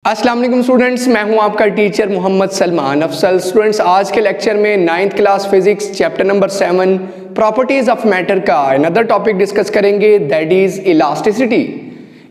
अस्सलाम वालेकुम स्टूडेंट्स, मैं हूं आपका टीचर मोहम्मद सलमान अफसल। स्टूडेंट्स, आज के लेक्चर में 9th class physics chapter number 7 properties of matter का अनदर टॉपिक डिस्कस करेंगे, दैट इज इलास्टिसिटी।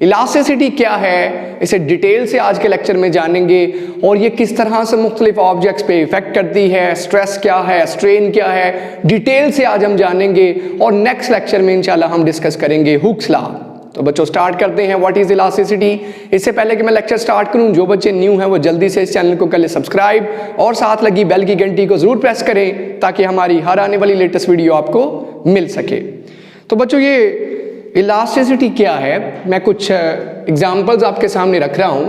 इलास्टिसिटी क्या है, इसे डिटेल से आज के लेक्चर में जानेंगे और ये किस तरह से मुख्तलिफ ऑब्जेक्ट्स पे इफेक्ट करती है, स्ट्रेस क्या है, स्ट्रेन क्या है, डिटेल से आज हम जानेंगे और नेक्स्ट लेक्चर में इंशाल्लाह हम डिस्कस करेंगे हुक्स लॉ। तो बच्चों स्टार्ट करते हैं, व्हाट इज इलास्टिसिटी। इससे पहले कि मैं लेक्चर स्टार्ट करूं, जो बच्चे न्यू हैं वो जल्दी से इस चैनल को कर ले सब्सक्राइब और साथ लगी बेल की घंटी को जरूर प्रेस करें ताकि हमारी हर आने वाली लेटेस्ट वीडियो आपको मिल सके। तो बच्चों, ये इलास्टिसिटी क्या है, मैं कुछ एग्जांपल्स आपके सामने रख रहा हूं।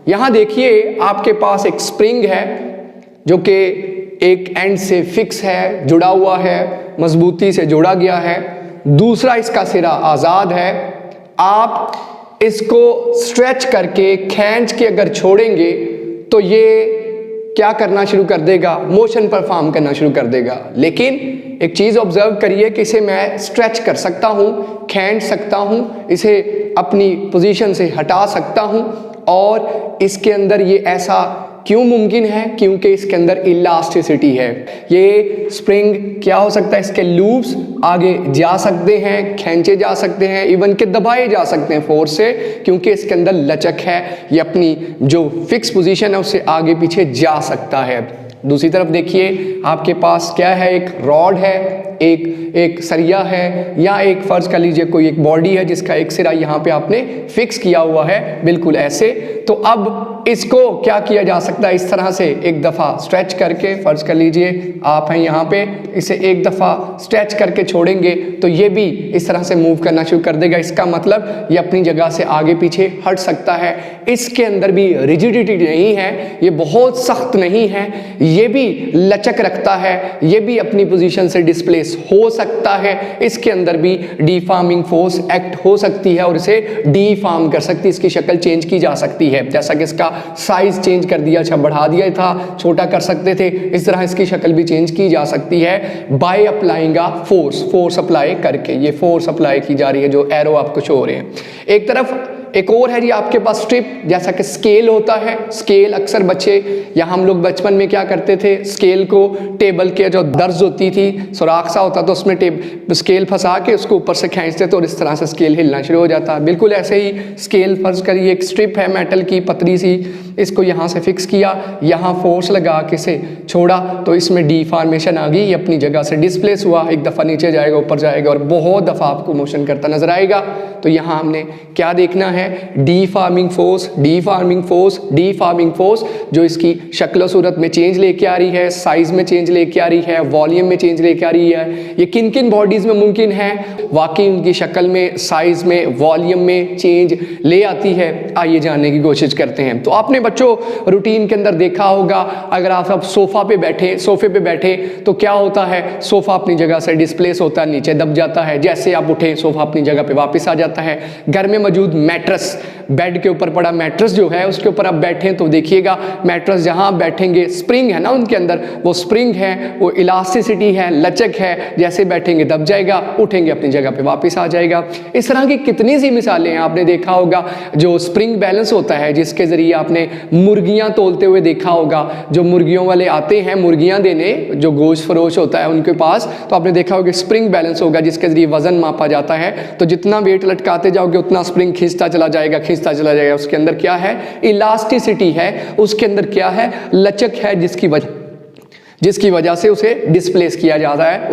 यहां देखिए, आपके पास एक स्प्रिंग है जो कि एक एंड से फिक्स है, जुड़ा हुआ है, मजबूती से जोड़ा गया है। दूसरा इसका सिरा आज़ाद है। आप इसको स्ट्रेच करके, खींच के अगर छोड़ेंगे तो ये क्या करना शुरू कर देगा, मोशन परफॉर्म करना शुरू कर देगा। लेकिन एक चीज़ ऑब्जर्व करिए कि इसे मैं स्ट्रेच कर सकता हूँ, खींच सकता हूँ, इसे अपनी पोजीशन से हटा सकता हूँ और इसके अंदर ये ऐसा क्यों मुमकिन है, क्योंकि इसके अंदर इलास्टिसिटी है। ये स्प्रिंग क्या हो सकता है, इसके लूप्स आगे जा सकते हैं, खींचे जा सकते हैं, इवन के दबाए जा सकते हैं फोर्स से, क्योंकि इसके अंदर लचक है। ये अपनी जो फिक्स पोजीशन है उससे आगे पीछे जा सकता है। दूसरी तरफ देखिए, आपके पास क्या है, एक रॉड है, एक सरिया है, या एक फर्ज कर लीजिए कोई एक बॉडी है जिसका एक सिरा यहाँ पे आपने फिक्स किया हुआ है, बिल्कुल ऐसे। तो अब इसको क्या किया जा सकता है, इस तरह से एक दफ़ा स्ट्रेच करके, फर्ज कर लीजिए आप हैं यहाँ पे, इसे एक दफ़ा स्ट्रेच करके छोड़ेंगे तो ये भी इस तरह से मूव करना शुरू कर देगा। इसका मतलब ये अपनी जगह से आगे पीछे हट सकता है। इसके अंदर भी रिजिडिटी नहीं है, ये बहुत सख्त नहीं है, ये भी लचक रखता है, ये भी अपनी पोजीशन से डिस्प्लेस हो सकता है। इसके अंदर भी डीफॉर्मिंग फोर्स एक्ट हो सकती है और इसे डीफॉर्म कर सकती है, इसकी शक्ल चेंज की जा सकती है। जैसा कि इसका साइज चेंज कर दिया, अच्छा बढ़ा दिया था, छोटा कर सकते थे, इस तरह इसकी शक्ल भी चेंज की जा सकती है by applying a force apply करके। ये फोर्स अप्लाई की जा रही है, जो एरो आपको शो हो रहे हैं। एक तरफ एक और है जी आपके पास स्ट्रिप, जैसा कि स्केल होता है। स्केल अक्सर बच्चे या हम लोग बचपन में क्या करते थे, स्केल को टेबल के जो दर्ज होती थी, सुराख सा होता तो उसमें स्केल फंसा के उसको ऊपर से खींचते तो इस तरह से स्केल हिलना शुरू हो जाता। बिल्कुल ऐसे ही स्केल, फर्ज करिए एक स्ट्रिप है मेटल की पतली सी, इसको यहाँ से फिक्स किया, यहाँ फोर्स लगा के इसे छोड़ा तो इसमें डीफॉर्मेशन आ गई, ये अपनी जगह से डिस्प्लेस हुआ, एक दफ़ा नीचे जाएगा, ऊपर जाएगा और बहुत दफ़ा आपको मोशन करता नजर आएगा। तो यहाँ हमने क्या देखना है, डीफॉर्मिंग फोर्स, डीफॉर्मिंग फोर्स, डीफॉर्मिंग फोर्स, जो इसकी शक्ल सूरत में चेंज लेके आ रही है, साइज में चेंज लेके आ रही है, वॉल्यूम में चेंज लेके आ रही है। ये किन किन बॉडीज में मुमकिन है, वाकई उनकी शक्ल में, साइज में, वॉल्यूम में चेंज ले आती है। आइए जानने की कोशिश करते हैं। तो आपने बच्चों रूटीन के अंदर देखा होगा, अगर आप अब सोफे पे बैठे तो क्या होता है, सोफा अपनी जगह से डिस्प्लेस होता है, नीचे दब जाता है, जैसे आप उठे सोफा अपनी जगह पे वापस आ जाता है। घर में मौजूद मैट्रेस, बेड के ऊपर पड़ा मैट्रेस जो है, उसके ऊपर आप बैठे तो देखिएगा मैट्रेस जहां आप बैठेंगे, स्प्रिंग है ना उनके अंदर, वो स्प्रिंग है, वो इलास्टिसिटी है, लचक है, जैसे बैठेंगे दब जाएगा, उठेंगे अपनी जगह पे वापस आ जाएगा। इस तरह की कितनी सी मिसालें हैं। आपने देखा होगा जो स्प्रिंग बैलेंस होता है, जिसके जरिए आपने मुर्गियां तोलते हुए देखा होगा, जो मुर्गियों वाले आते हैं मुर्गियां देने, जो गोश्त फरोश होता है उनके पास, तो आपने देखा होगा स्प्रिंग बैलेंस होगा जिसके जरिए वजन मापा जाता है। तो जितना वेट लटकाते जाओगे उतना स्प्रिंग खींचता चला जाएगा, खींचता चला जाएगा। उसके अंदर क्या है, इलास्टिसिटी है, उसके अंदर क्या है, लचक है, जिसकी वजह से उसे डिस्प्लेस किया जा रहा है,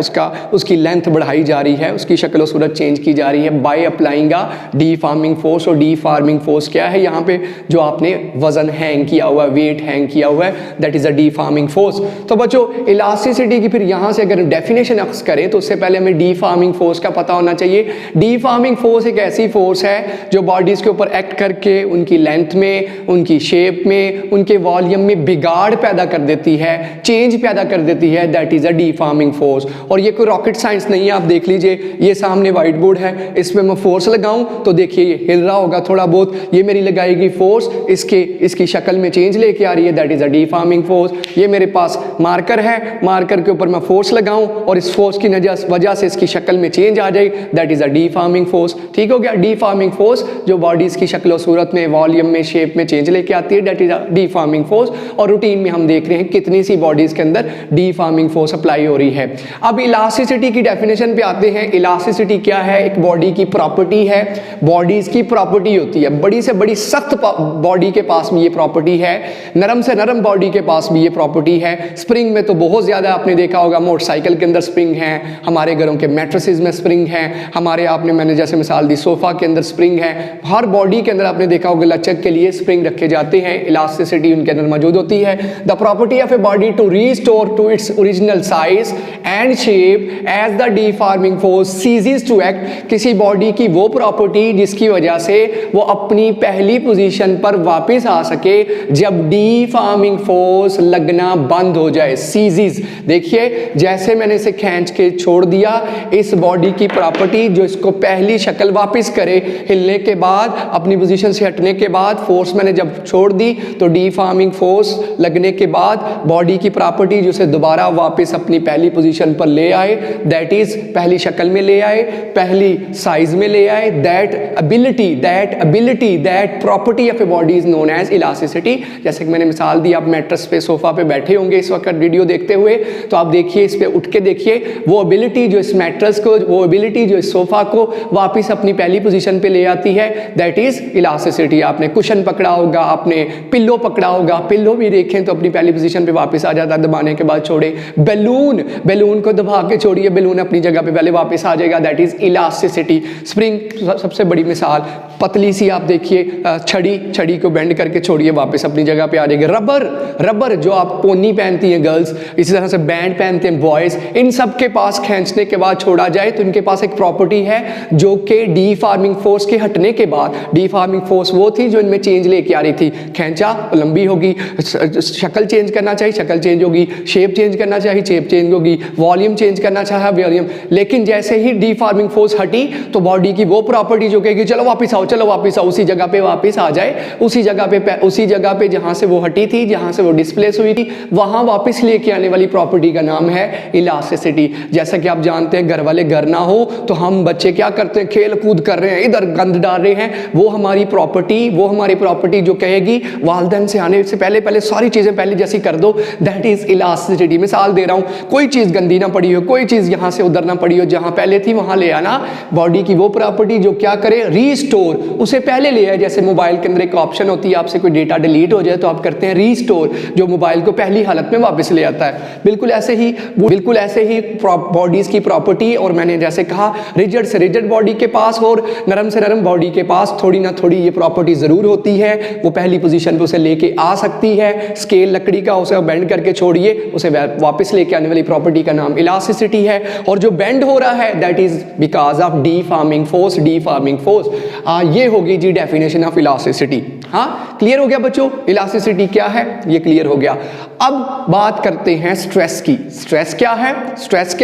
उसकी लेंथ बढ़ाई जा रही है, उसकी शक्ल और सूरत चेंज की जा रही है बाय अप्लाइंग अ डीफॉर्मिंग फोर्स। और डीफॉर्मिंग फोर्स क्या है, यहाँ पे जो आपने वजन हैंग किया हुआ है, वेट हैंग किया हुआ है, दैट इज अ डीफॉर्मिंग फोर्स। तो बच्चों, इलास्टिसिटी की फिर यहाँ से अगर डेफिनेशन अक्स करें तो उससे पहले हमें डीफॉर्मिंग फोर्स का पता होना चाहिए। डीफॉर्मिंग फोर्स एक ऐसी फोर्स है जो बॉडीज के ऊपर एक्ट करके उनकी लेंथ में, उनकी शेप में, उनके वॉल्यूम में बिगाड़ पैदा कर देती है, चेंज पैदा पैदा कर देती है, that is a deforming force. और ये कोई रॉकेट साइंस नहीं है, आप देख लीजिए ये सामने व्हाइट बोर्ड है, इसमें मैं फोर्स लगाऊं तो देखिए ये हिल रहा होगा थोड़ा बहुत, ये मेरी लगाएगी फोर्स, इसकी शक्ल में चेंज लेके आ रही है, that is a deforming force. ये मेरे पास मार्कर है, मार्कर के ऊपर मैं फोर्स लगाऊं और इस फोर्स की वजह से इसकी शक्ल में चेंज आ जाए, that is a deforming force. ठीक हो गया, डिफॉर्मिंग फोर्स जो बॉडीज की शक्ल और सूरत में, वॉल्यूम में, शेप में चेंज लेके आती है, that is a deforming force. और रूटीन में हम देख रहे हैं कितनी सी बॉडीज के अंदर डिफॉर्मिंग फोर्स अप्लाई हो रही है। अब इलास्टिसिटी की डेफिनेशन पे आते हैं। इलास्टिसिटी क्या है? एक बॉडी की प्रॉपर्टी है, बॉडीज की प्रॉपर्टी होती है। बड़ी से बड़ी सख्त बॉडी के पास में ये प्रॉपर्टी है, नरम से नरम बॉडी के पास भी ये प्रॉपर्टी है। स्प्रिंग में तो बहुत ज्यादा आपने देखा होगा, मोटरसाइकिल के अंदर स्प्रिंग है, हमारे घरों के मैट्रेसेस में स्प्रिंग है, हमारे आपने मैंने जैसे मिसाल दी सोफा के अंदर स्प्रिंग है। हर बॉडी के अंदर आपने देखा होगा लचक के लिए स्प्रिंग रखे जाते हैं, इलास्टिसिटी उनके अंदर मौजूद होती है। The property of a body to restore to its original size and shape as the deforming force ceases to act. किसी बॉडी की वो प्रॉपर्टी जिसकी वजह से वो अपनी पहली पोजीशन पर वापस आ सके जब डिफॉर्मिंग फोर्स लगना बंद हो जाए। सीजेस देखिए, जैसे मैंने इसे खींच के छोड़ दिया, इस बॉडी की प्रॉपर्टी जो इसको पहली शक्ल वापस करे, हिलने के बाद, अपनी पोजीशन से हटने के बाद, फोर्स मैंने जब छोड़ दी तो डिफॉर्मिंग फोर्स लगने के बाद बॉडी की प्रॉपर्टी जो से दोबारा वापस अपनी पहली पोजीशन पर ले आए, दैट इज पहली शक्ल में ले आए, पहली साइज में ले आए। That ability that property of a body is known as elasticity. जैसे कि मैंने मिसाल दी, आप मैट्रेस पे, सोफा पे बैठे होंगे इस वक्त वीडियो देखते हुए, तो आप देखिए इस पे उठ के देखिए, वो एबिलिटी जो इस मैट्रेस को, वो एबिलिटी जो इस सोफा को वापस अपनी पहली पोजीशन पे ले आती है, दैट इज इलास्टिसिटी। आपने कुशन पकड़ा होगा, आपने पिल्लो पकड़ा होगा, पिल्लो भी देखें तो अपनी पहली पोजीशन पे वापस आ जाता है, दबाने के बाद छोड़े। बैलून को दबा के छोड़िए, बैलून अपनी जगह पे पहले वापस आ जाएगा, दैट इज इलास्टिसिटी। स्प्रिंग सबसे बड़ी मिसाल, पतली सी आप देखिए छड़ी को बेंड करके छोड़िए, वापस अपनी जगह पे आ जाएगी। रबर जो आप पोनी पहनती हैं गर्ल्स, इसी तरह से बैंड पहनते हैं बॉयज, इन सब के पास खींचने के बाद छोड़ा जाए तो इनके पास एक प्रॉपर्टी है जो कि डिफॉर्मिंग फोर्स के हटने के बाद, डिफॉर्मिंग फोर्स वो थी जो इनमें चेंज लेके आ रही थी, खींचा लंबी होगी, शक्ल चेंज करना चाहिए शक्ल चेंज होगी, शेप चेंज करना चाहिए शेप चेंज होगी, वॉल्यूम चेंज करना चाहिए वॉल्यूम। लेकिन जैसे ही डिफॉर्मिंग फोर्स हटी तो बॉडी की वो प्रॉपर्टी जो कहेगी चलो वापस आओ, उसी जगह पे वापस आ जाए, उसी जगह पे जहां से वो हटी थी, जहां से वो डिस्प्लेस हुई थी, वहां वापस लेके आने वाली प्रॉपर्टी का नाम है इलास्टिसिटी। जैसा कि आप जानते हैं, घर वाले घर ना हो तो हम बच्चे क्या करते हैं, खेल कूद कर रहे हैं, इधर गंद डाल रहे हैं, वो हमारी प्रॉपर्टी जो कहेगी वालिदैन से आने से पहले सारी चीजें पहले जैसी कर दो, दैट इज इलास्टिसिटी। मिसाल दे रहा हूं, कोई चीज गंदी ना पड़ी हो, कोई चीज यहां से उधर ना पड़ी हो, जहां पहले थी वहां ले आना। बॉडी की वो प्रॉपर्टी जो क्या करे, रीस्टोर, उसे पहले ले आए। जैसे मोबाइल के अंदर एक ऑप्शन होती है, आपसे कोई डेटा डिलीट हो जाए तो आप करते हैं रीस्टोर, जो मोबाइल को पहली हालत में वापस ले आता है। बिल्कुल ऐसे ही बॉडीज की प्रॉपर्टी, और मैंने जैसे कहा रिजिड से रिजिड बॉडी के पास और नरम से नरम बॉडी के पास थोड़ी ना थोड़ी ये प्रॉपर्टी जरूर होती है, वो पहली पोजीशन पे उसे लेके आ सकती है। स्केल लकड़ी का, उसे बेंड करके छोड़िए, उसे वापस लेके आने वाली प्रॉपर्टी का नाम इलास्टिसिटी है। और जो बेंड हो रहा है that is because of deforming force. ये होगी जी डेफिनेशन ऑफ इलास्टिसिटी। हाँ, क्लियर हो गया बच्चों, इलास्टिसिटी क्या है ये क्लियर हो गया। अब बात करते हैं स्ट्रेस की। स्ट्रेस क्या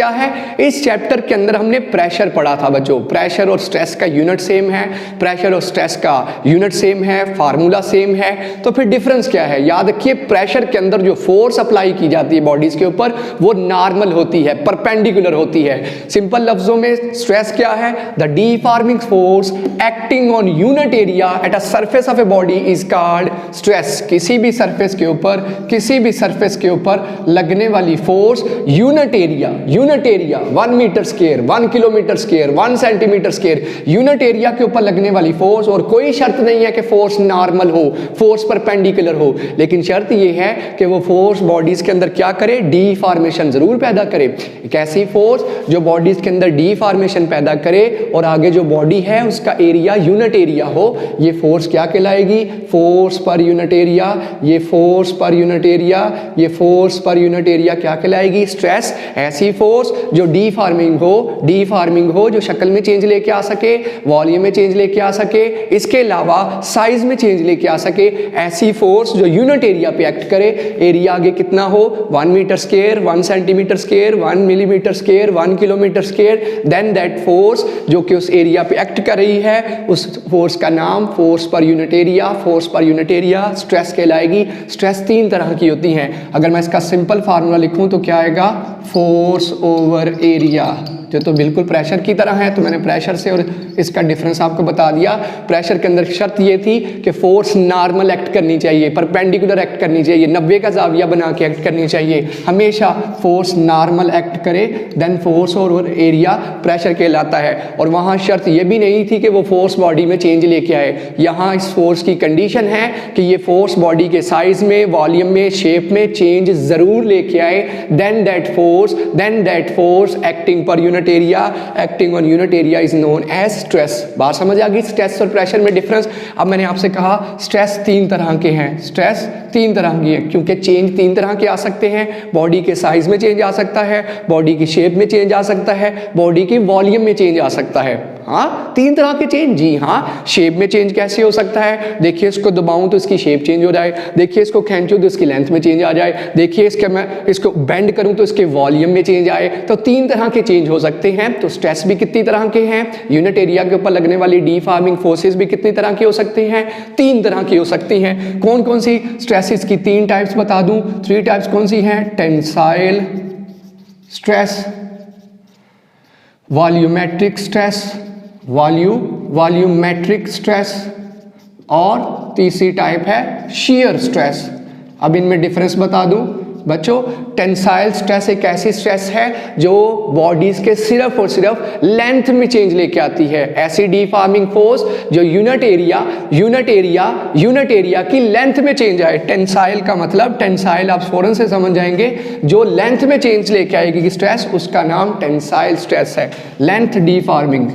है? इस चैप्टर के अंदर हमने प्रेशर पढ़ा था बच्चों। प्रेशर और स्ट्रेस का यूनिट सेम है, प्रेशर और स्ट्रेस का यूनिट सेम है, फार्मूला सेम है, तो फिर डिफरेंस क्या है? याद रखिए, प्रेशर के अंदर जो फोर्स अप्लाई की जाती है बॉडीज के ऊपर वो नॉर्मल होती है, परपेंडिकुलर होती है। सिंपल लफ्जों में स्ट्रेस क्या है? The deforming force acting on unit area at a surface of a body is called stress. किसी भी सरफेस के ऊपर लगने वाली force unit area 1 metre square, 1 kilometre square, 1 centimetre square, unit area के ऊपर लगने वाली फोर्स। और कोई शर्त नहीं है कि फोर्स नॉर्मल हो, फोर्स परपेंडिकुलर हो, लेकिन शर्त यह है कि वो फोर्स बॉडीज के अंदर क्या करे, डीफॉर्मेशन जरूर पैदा करे। एक ऐसी फोर्स जो बॉडीज के अंदर डीफॉर्मेशन पैदा करे और आगे जो बॉडी है उसका एरिया यूनिट एरिया हो, ये फोर्स क्या कहलाएगी? Force per unit area. ये फोर्स पर यूनिट एरिया ये फोर्स पर यूनिट एरिया क्या कहलाएगी? स्ट्रेस। ऐसी फोर्स जो डीफॉर्मिंग हो, जो शक्ल में चेंज लेके आ सके, वॉल्यूम में चेंज लेके आ सके, इसके अलावा साइज में चेंज लेके आ सके, ऐसी फोर्स जो यूनिट एरिया पे एक्ट करे। एरिया आगे कितना हो? 1 metre square, 1 centimetre square, 1 millimetre square, 1 kilometre square, then that force जो कि उस एरिया पे एक्ट कर रही है, उस फोर्स का नाम force per unit area stress कहलाएगी। स्ट्रेस 3 तरह की होती हैं। अगर मैं इसका सिंपल फार्मूला लिखूं तो क्या आएगा? Force over area. तो बिल्कुल प्रेशर की तरह है, तो मैंने प्रेशर से और इसका डिफरेंस आपको बता दिया। प्रेशर के अंदर शर्त ये थी कि फोर्स नॉर्मल एक्ट करनी चाहिए, परपेंडिकुलर एक्ट करनी चाहिए, 90 का जाविया बना के एक्ट करनी चाहिए। हमेशा फोर्स नॉर्मल एक्ट करे, then force over area pressure कहलाता है। और वहाँ शर्त ये भी नहीं थी कि वो फोर्स बॉडी में चेंज लेके आए। यहाँ इस फोर्स की कंडीशन है कि ये फोर्स बॉडी के साइज में, वॉल्यूम में, शेप में चेंज जरूर लेके आए। Then that force acting per unit area, acting on unit area is known as stress. बात समझ आ गई? स्ट्रेस और प्रेशर में डिफरेंस। अब मैंने आपसे कहा स्ट्रेस 3 तरह के हैं, स्ट्रेस 3 तरह की है, क्योंकि चेंज 3 तरह के आ सकते हैं। बॉडी के साइज में चेंज आ सकता है, बॉडी की शेप में चेंज आ सकता है, बॉडी की वॉल्यूम में चेंज आ सकता है। हाँ, 3 तरह के चेंज। जी हाँ, शेप में चेंज कैसे हो सकता है? देखिए, इसको दबाऊं तो इसकी शेप चेंज हो जाए, देखिए इसको खींचूं तो इसकी लेंथ में चेंज आ जाए, देखिए मैं इसको बेंड करूं तो इसके वॉल्यूम में चेंज आए। तो 3 तरह के चेंज हो सकते हैं। तो स्ट्रेस भी कितनी तरह के हैं? यूनिट एरिया के ऊपर लगने वाली डीफॉर्मिंग फोर्सेस भी कितनी तरह की हो सकती हैं? 3 तरह की हो सकती हैं। कौन कौन सी स्ट्रेसेस की 3 टाइप्स बता दूं? 3 टाइप्स कौन सी हैं? Tensile stress, volumetric stress, volumetric stress, और तीसरी टाइप है शियर स्ट्रेस। अब इनमें डिफरेंस बता दूं बच्चों। टेंसाइल स्ट्रेस एक ऐसी स्ट्रेस है जो बॉडीज के सिर्फ और सिर्फ लेंथ में चेंज लेके आती है। ऐसी डीफॉर्मिंग फोर्स जो यूनिट एरिया की लेंथ में चेंज आए। टेंसाइल का मतलब, टेंसाइल आप फौरन से समझ जाएंगे, जो लेंथ में चेंज लेके आएगी स्ट्रेस, उसका नाम टेंसाइल स्ट्रेस है। लेंथ डीफॉर्मिंग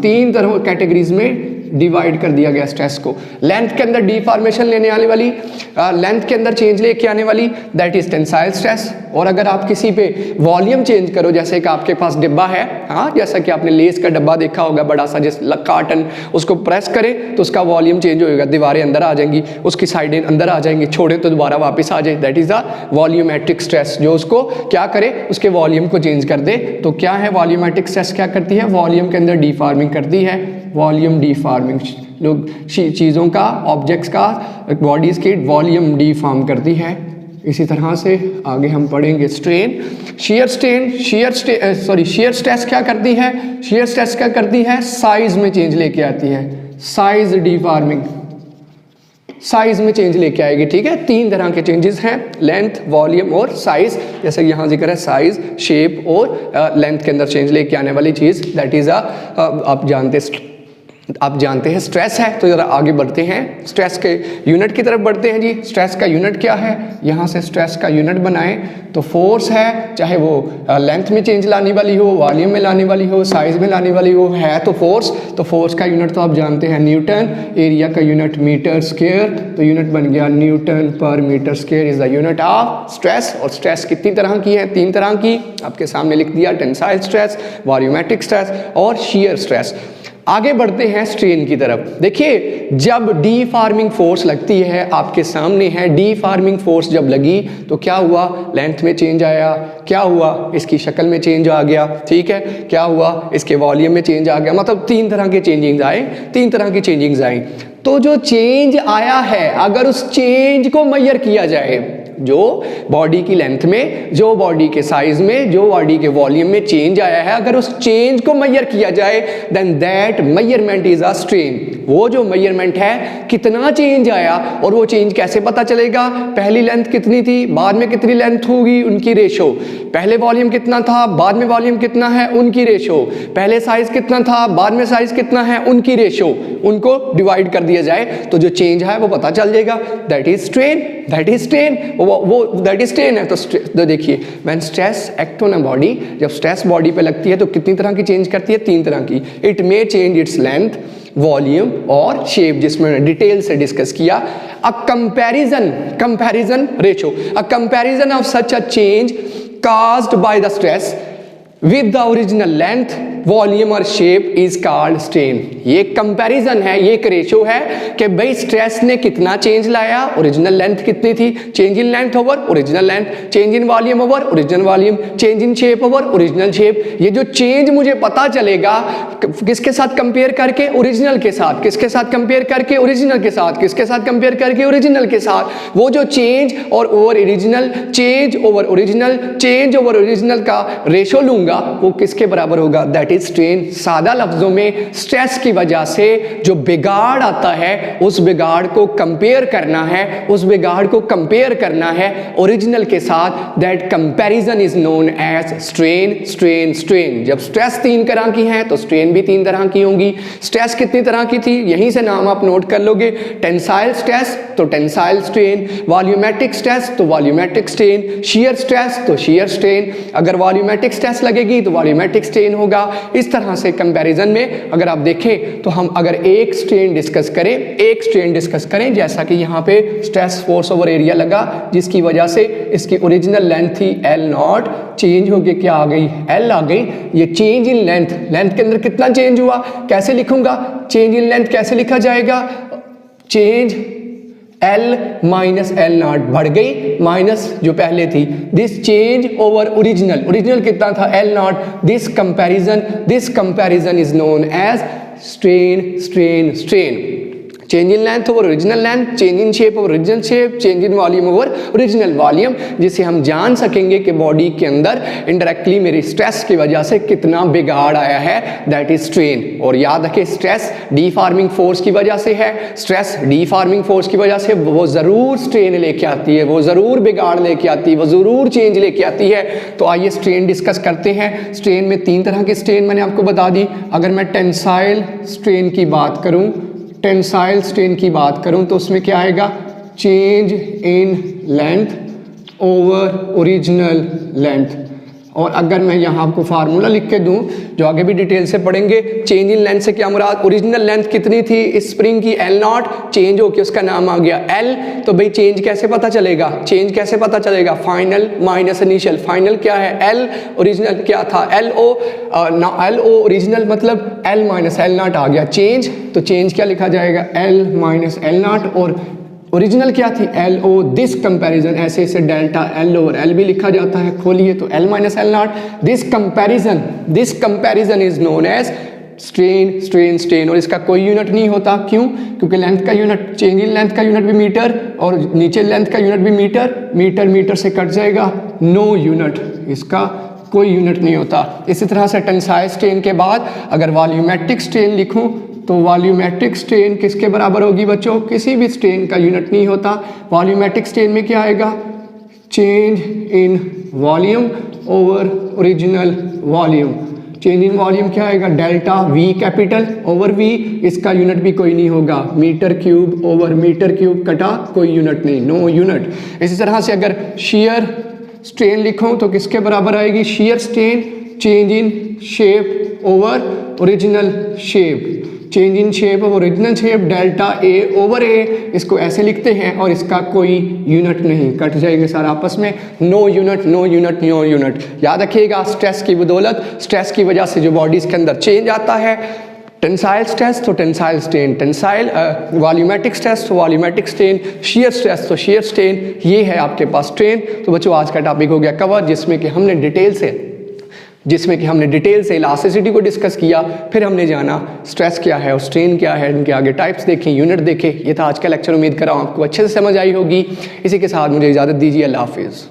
3 तरह कैटेगरीज में डिवाइड कर दिया गया स्ट्रेस को। लेंथ के अंदर डिफॉर्मेशन लेने आने वाली, लेंथ के अंदर चेंज लेके आने वाली, दैट इज टेंसाइल स्ट्रेस। और अगर आप किसी पे वॉल्यूम चेंज करो, जैसे कि आपके पास डिब्बा है, हाँ, जैसा कि आपने लेस का डब्बा देखा होगा, बड़ा सा जिस कार्टन, उसको प्रेस करें तो उसका वॉल्यूम चेंज होगा, दीवारें अंदर आ जाएंगी, उसकी साइडें अंदर आ जाएंगी, छोड़े तो दोबारा वापस आ जाए। That is the volumetric stress, जो उसको क्या करे, उसके वॉल्यूम को चेंज कर दे। तो क्या है वॉल्यूमेट्रिक स्ट्रेस? क्या करती है? वॉल्यूम के अंदर डिफॉर्मिंग करती है। वॉल्यूम डिफॉर्मिंग, लोग चीज़ों का, ऑब्जेक्ट्स का, बॉडीज़ की वॉल्यूम डिफॉर्म करती है। इसी तरह से आगे हम पढ़ेंगे स्ट्रेन, शियर स्ट्रेस क्या करती है? शियर स्ट्रेस क्या करती है? साइज में चेंज लेके आती है। साइज डिफॉर्मिंग, साइज में चेंज लेके आएगी। ठीक है, 3 तरह के चेंजेस हैं, लेंथ, वॉल्यूम और साइज। जैसे यहाँ जिक्र है साइज, शेप और लेंथ के अंदर चेंज लेके आने वाली चीज़, दैट इज आप जानते हैं स्ट्रेस है। तो जरा आगे बढ़ते हैं, स्ट्रेस के यूनिट की तरफ बढ़ते हैं जी। स्ट्रेस का यूनिट क्या है? यहाँ से स्ट्रेस का यूनिट बनाएं तो फोर्स है, चाहे वो लेंथ में चेंज लाने वाली हो, वॉल्यूम में लाने वाली हो, साइज में लाने वाली हो, है तो फोर्स का यूनिट तो आप जानते हैं न्यूटन, एरिया का यूनिट मीटर स्क्वायर, तो यूनिट बन गया newton per metre square is the unit of stress. और स्ट्रेस कितनी तरह की है? 3 तरह की, आपके सामने लिख दिया, टेंसाइल स्ट्रेस, वॉल्यूमेट्रिक स्ट्रेस और शियर स्ट्रेस। आगे बढ़ते हैं स्ट्रेन की तरफ। देखिए, जब डीफॉर्मिंग फोर्स लगती है, आपके सामने है, डीफॉर्मिंग फोर्स जब लगी तो क्या हुआ? लेंथ में चेंज आया, क्या हुआ? इसकी शक्ल में चेंज आ गया, ठीक है, क्या हुआ? इसके वॉल्यूम में चेंज आ गया। मतलब 3 तरह के चेंजिंग्स आए, 3 तरह की चेंजिंग्स आई। तो जो चेंज आया है, अगर उस चेंज को मेजर किया जाए, जो बॉडी की लेंथ में, जो बॉडी के साइज में, जो बॉडी के वॉल्यूम में चेंज आया है, अगर उस चेंज को मेजर किया जाए, then that measurement is a strain. वो जो मेजरमेंट है, कितना चेंज आया, और वो चेंज कैसे पता चलेगा? पहली लेंथ कितनी थी, बाद में कितनी लेंथ होगी, उनकी रेशो। पहले वॉल्यूम कितना था, बाद में वॉल्यूम कितना है, उनकी रेशो। पहले साइज कितना था, बाद में साइज कितना है, उनकी रेशो। उनको डिवाइड कर दिया जाए तो जो चेंज है वो पता चल जाएगा। That is strain, that is strain. वो दैट इज स्ट्रेन है। तो देखिए when stress act on a body, जब स्ट्रेस बॉडी पे लगती है तो कितनी तरह की चेंज करती है? 3 तरह की। It may change its length, volume और शेप, जिसमें डिटेल से डिस्कस किया। A comparison ratio, a comparison of such a change caused by the stress with the original length, volume और शेप इज कॉल्ड स्ट्रेन। ये comparison है, ये एक ratio है कि भाई स्ट्रेस ने कितना चेंज लाया, ओरिजिनल लेंथ कितनी थी, change in length over original length, change in volume over original volume, change in shape over original shape. ये जो चेंज मुझे पता चलेगा किसके साथ कंपेयर करके? ओरिजिनल के साथ। किसके साथ कंपेयर करके? ओरिजिनल के साथ। किसके साथ कंपेयर करके? ओरिजिनल के साथ। वो जो चेंज और over original, change over original, change over original का रेशो लूंगा, वो किसके बराबर होगा? That strain. सादा लफ्जों में स्ट्रेस की वजह से जो बिगाड़ आता है उस बिगाड़ को कंपेयर करना है, उस बिगाड़ को कंपेयर करना है ओरिजिनल के साथ। That comparison is known as strain. Strain strain. जब स्ट्रेस 3 तरह की है तो स्ट्रेन भी 3 तरह की होंगी। स्ट्रेस कितनी तरह की थी? यहीं से नाम आप नोट कर लोगे। टेंसाइल स्ट्रेस तो टेंसाइल स्ट्रेन, वॉल्यूमेट्रिक स्ट्रेस तो वॉल्यूमेट्रिक स्ट्रेन, शियर स्ट्रेस तो शियर स्ट्रेन। अगर वॉल्यूमेट्रिक स्ट्रेस लगेगी तो वॉल्यूमेट्रिक स्ट्रेन होगा। इस तरह से कंपैरिजन में अगर आप देखें तो हम अगर एक स्ट्रेन डिस्कस करें, जैसा कि यहाँ पे स्ट्रेस फोर्स ओवर एरिया लगा, जिसकी वजह से इसकी ओरिजिनल लेंथ थी L0, चेंज होके क्या आ गई? L आ गई। ये चेंज इन लेंथ के अंदर कितना चेंज हुआ? कैसे लिखूंगा? चेंज इन लेंथ कैसे लिखा जाएगा? चेंज L माइनस L0 बढ़ गई, माइनस जो पहले थी। दिस चेंज ओवर ओरिजिनल कितना था? L0। This comparison is known as strain. Change in length over original length, change in shape over original shape, change in volume over original volume, जिससे हम जान सकेंगे कि बॉडी के अंदर इनडायरेक्टली मेरी स्ट्रेस की वजह से कितना बिगाड़ आया है। That is strain. और याद रखें स्ट्रेस डीफॉर्मिंग फोर्स की वजह से है। स्ट्रेस डीफॉर्मिंग फोर्स की वजह से वो ज़रूर स्ट्रेन लेके आती है, वो ज़रूर बिगाड़ लेके आती है, वो ज़रूर चेंज लेके आती है। तो आइए स्ट्रेन डिस्कस करते हैं। स्ट्रेन में 3 तरह की स्ट्रेन मैंने आपको बता दी। अगर मैं टेंसाइल स्ट्रेन की बात करूं तो उसमें क्या आएगा? Change in length over original length. और अगर मैं यहाँ आपको फार्मूला लिख के दूं, जो आगे भी डिटेल से पढ़ेंगे, चेंज इन लेंथ से क्या मुराद? ओरिजिनल लेंथ कितनी थी इस स्प्रिंग की? L0, चेंज होके उसका नाम आ गया L। तो भाई चेंज कैसे पता चलेगा? Final minus initial. फाइनल क्या है? L, ओरिजिनल क्या था? LO। LO ओरिजिनल मतलब L माइनस L0 आ गया चेंज। तो चेंज क्या लिखा जाएगा? L minus L0। और ओरिजिनल क्या थी? LO। दिस कंपैरिजन, ऐसे डेल्टा L और L भी लिखा जाता है, खोलिए तो L minus L0। This comparison is known as strain. और इसका कोई यूनिट नहीं होता। क्यों? क्योंकि लेंथ का यूनिट, चेंज इन लेंथ का यूनिट भी मीटर और नीचे लेंथ का यूनिट भी मीटर से कट जाएगा। नो यूनिट, इसका कोई यूनिट नहीं होता। इसी तरह से टेंसाइल स्ट्रेन के बाद अगर वॉल्यूमेट्रिक स्ट्रेन लिखूं तो वॉल्यूमेट्रिक स्ट्रेन किसके बराबर होगी बच्चों? किसी भी स्ट्रेन का यूनिट नहीं होता। वॉल्यूमेट्रिक स्ट्रेन में क्या आएगा? Change in volume over original volume. Change in volume क्या आएगा? Delta V capital over V। इसका यूनिट भी कोई नहीं होगा। Metre cube over metre cube कटा, कोई यूनिट नहीं, नो यूनिट। इसी तरह से अगर शेयर स्ट्रेन लिखूं तो किसके बराबर आएगी? Shear strain change in shape over original shape. Change in shape of original shape delta A over A। इसको ऐसे लिखते हैं और इसका कोई यूनिट नहीं, कट जाएगा सारा आपस में। No unit. याद रखिएगा स्ट्रेस की बदौलत, स्ट्रेस की वजह से जो बॉडीज के अंदर चेंज आता है। टेंसाइल स्ट्रेस तो tensile strain, tensile volumetric stress तो वॉल्यूमेट्रिक स्ट्रेन, शियर स्ट्रेस तो शियर स्ट्रेन। ये है आपके पास स्ट्रेन। तो बच्चों आज का टॉपिक हो गया कवर, जिसमें कि हमने डिटेल से इलास्टिसिटी को डिस्कस किया। फिर हमने जाना स्ट्रेस क्या है और स्ट्रेन क्या है, इनके आगे टाइप्स देखें, यूनिट देखें। ये था आज का लेक्चर। उम्मीद कर रहा हूँ आपको अच्छे से समझ आई होगी। इसी के साथ मुझे इजाज़त दीजिए। अल्लाह हाफिज़।